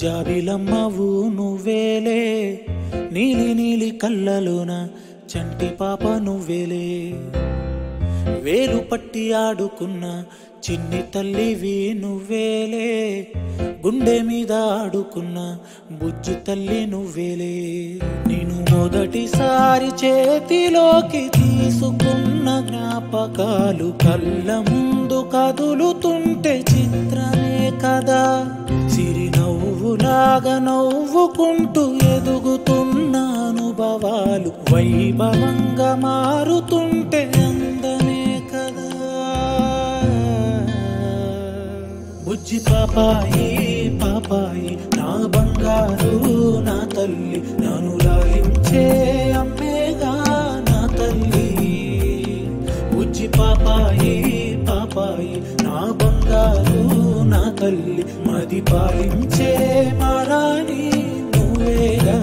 జాబిలమ్మవు నువ్వేలే, నీలి నీలి కళ్ళలోన చంటి పాప నువ్వేలే. వేలు పట్టి ఆడుకున్న చిన్ని తల్లివి నువ్వేలే, గుండె మీద ఆడుకున్న బుజ్జి తల్లి నువ్వేలే. నేను మొదటిసారి చేతిలోకి తీసుకున్న జ్ఞాపకాలు కళ్ళ ముందు కదులుతుంటే చిత్రమే కదా. సిరినవ్వులాగా నవ్వుకుంటూ ఎదుగుతున్న అనుభవాలు వైభవంగా మారుతుంటే అందమే కదా. బుజ్జి పాపాయి పాపాయి నా బంగారు నా తల్లి, నన్ను లాలించే అమ్మేగా నా తల్లి. బుజ్జి పాపాయి పాపాయి నా బంగారు నా తల్లి, మది పాలించే మారాణి నువ్వేగా.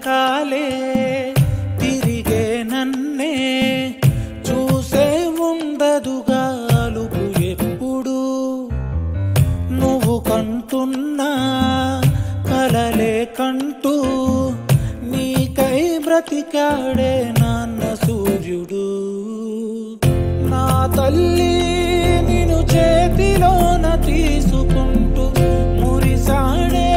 కాలే తిరిగే నన్నే చూసే ఉండదుగా అలుపు ఎప్పుడు. నువ్వు కంటున్నా కలలే కంటూ నీకై బ్రతికాడే నాన్న సూర్యుడు. నా తల్లి నిన్ను చేతిలోన తీసుకుంటూ మురిసాడే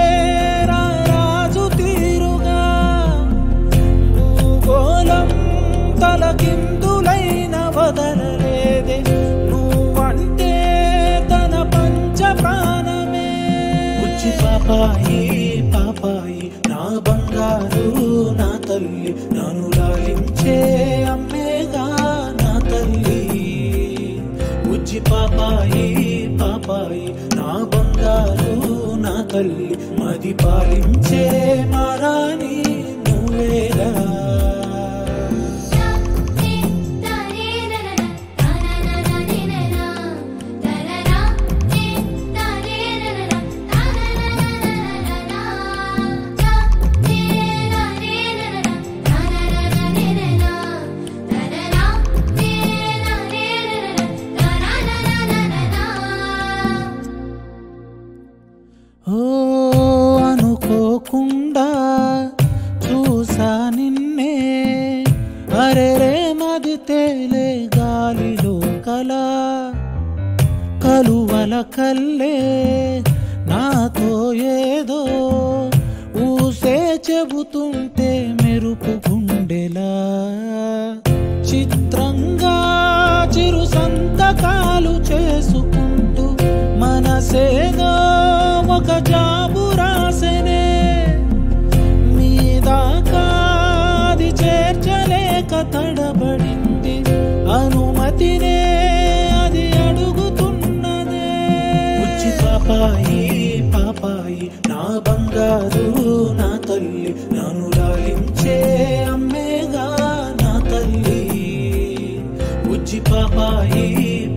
తలకిందులైన వదలలేదే, నువ్వంటే తన పంచ ప్రాణమే. బుజ్జి పాపాయి పాపాయి నా బంగారు నా తల్లి, నన్ను లాలించే అమ్మేగా నా తల్లి. బుజ్జి పాపాయి పాపాయి నా బంగారు నా తల్లి, మది పాలించే మారాణి నువ్వేగా. అనుకోకుండా చూసా నిన్నే, అరెరే మది తేలే గాలిలో కలా. కలువల కల్లే నాతో ఏదో ఊసే చెబుతుంటే మెరుపు గుండెలా. చిత్రంగా చిరు సంతకాలు చేసుకుంటూ మనసేదో ఒక జాబు రాసెనే. మీదాకాది చేర్చలేక తడబడింది అనుమతినే అది అడుగుతున్నదే. బుజ్జి పాపాయి పాపాయి నా బంగారు నా తల్లి, నన్ను లాలించే అమ్మేగా నా తల్లి. బుజ్జి పాపాయి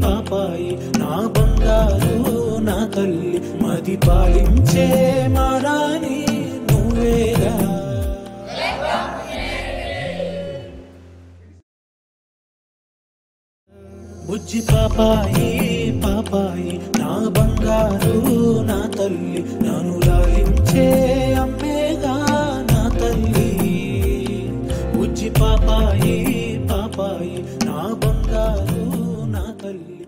పాపాయి నా బంగారు నా తల్లి, మది పాలించే మారాణి నువ్వేగా. బుజ్జి పాపాయి పాపాయి నా బంగారు నా తల్లి, నన్ను లాలించే అమ్మేగా నా తల్లి. బుజ్జి పాపాయి పాపాయి నా బంగారు నా తల్లి.